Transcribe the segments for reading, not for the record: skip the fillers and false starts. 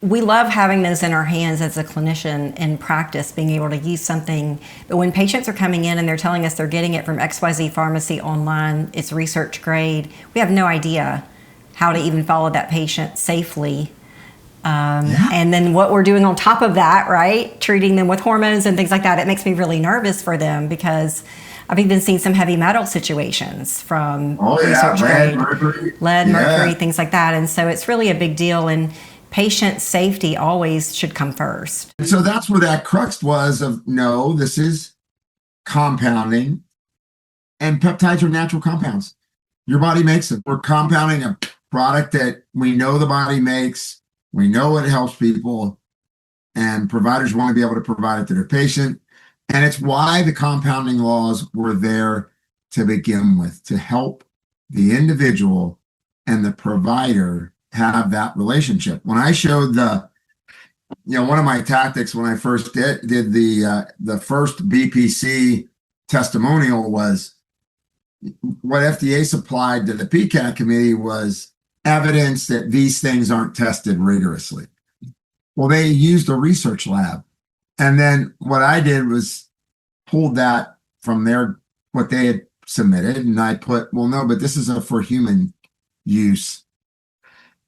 We love having those in our hands as a clinician in practice, being able to use something. But when patients are coming in and they're telling us they're getting it from XYZ pharmacy online, it's research grade, we have no idea how to even follow that patient safely. And then what we're doing on top of that, right? Treating them with hormones and things like that. It makes me really nervous for them because I've even seen some heavy metal situations from research grade, lead, mercury, things like that. And so it's really a big deal. And patient safety always should come first. And so that's where that crux was of, no, this is compounding, and peptides are natural compounds. Your body makes them. We're compounding a product that we know the body makes. We know it helps people, and providers want to be able to provide it to their patient. And it's why the compounding laws were there to begin with, to help the individual and the provider have that relationship. When I showed one of my tactics when I first did the first BPC testimonial was what FDA supplied to the PCAT committee was evidence that these things aren't tested rigorously. Well, they used a research lab. And then what I did was pulled that from what they had submitted. And I put, well, no, but this is for human use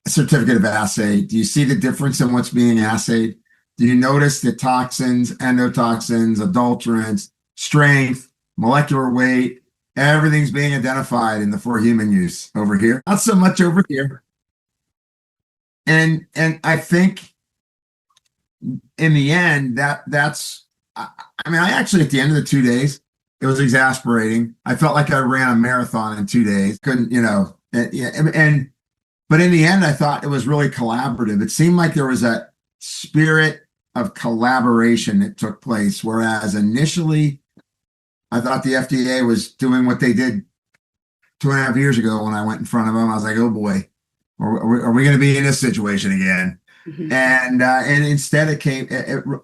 certificate of assay. Do you see the difference in what's being assayed? Do you notice the toxins, endotoxins, adulterants, strength, molecular weight, everything's being identified in the for human use over here, not so much over here. And I think in the end, that's, I actually, at the end of the 2 days, it was exasperating. I felt like I ran a marathon in 2 days. Couldn't, but in the end, I thought it was really collaborative. It seemed like there was a spirit of collaboration that took place, whereas initially, I thought the FDA was doing what they did 2.5 years ago when I went in front of them. I was like, oh boy, are we going to be in this situation again? Mm-hmm. And instead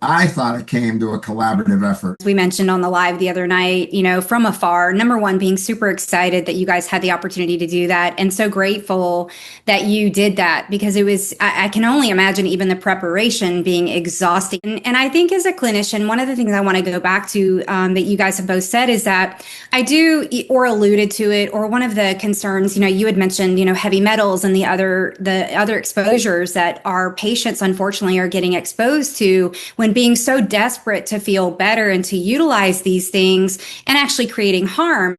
I thought it came to a collaborative effort. We mentioned on the live the other night, from afar, number one, being super excited that you guys had the opportunity to do that, and so grateful that you did that, because it was, I can only imagine even the preparation being exhausting. And I think as a clinician, one of the things I want to go back to that you guys have both said is that I do, or alluded to it, or one of the concerns, you had mentioned, heavy metals and the other exposures that our patients unfortunately are getting exposed to when being so desperate to feel better and to utilize these things and actually creating harm.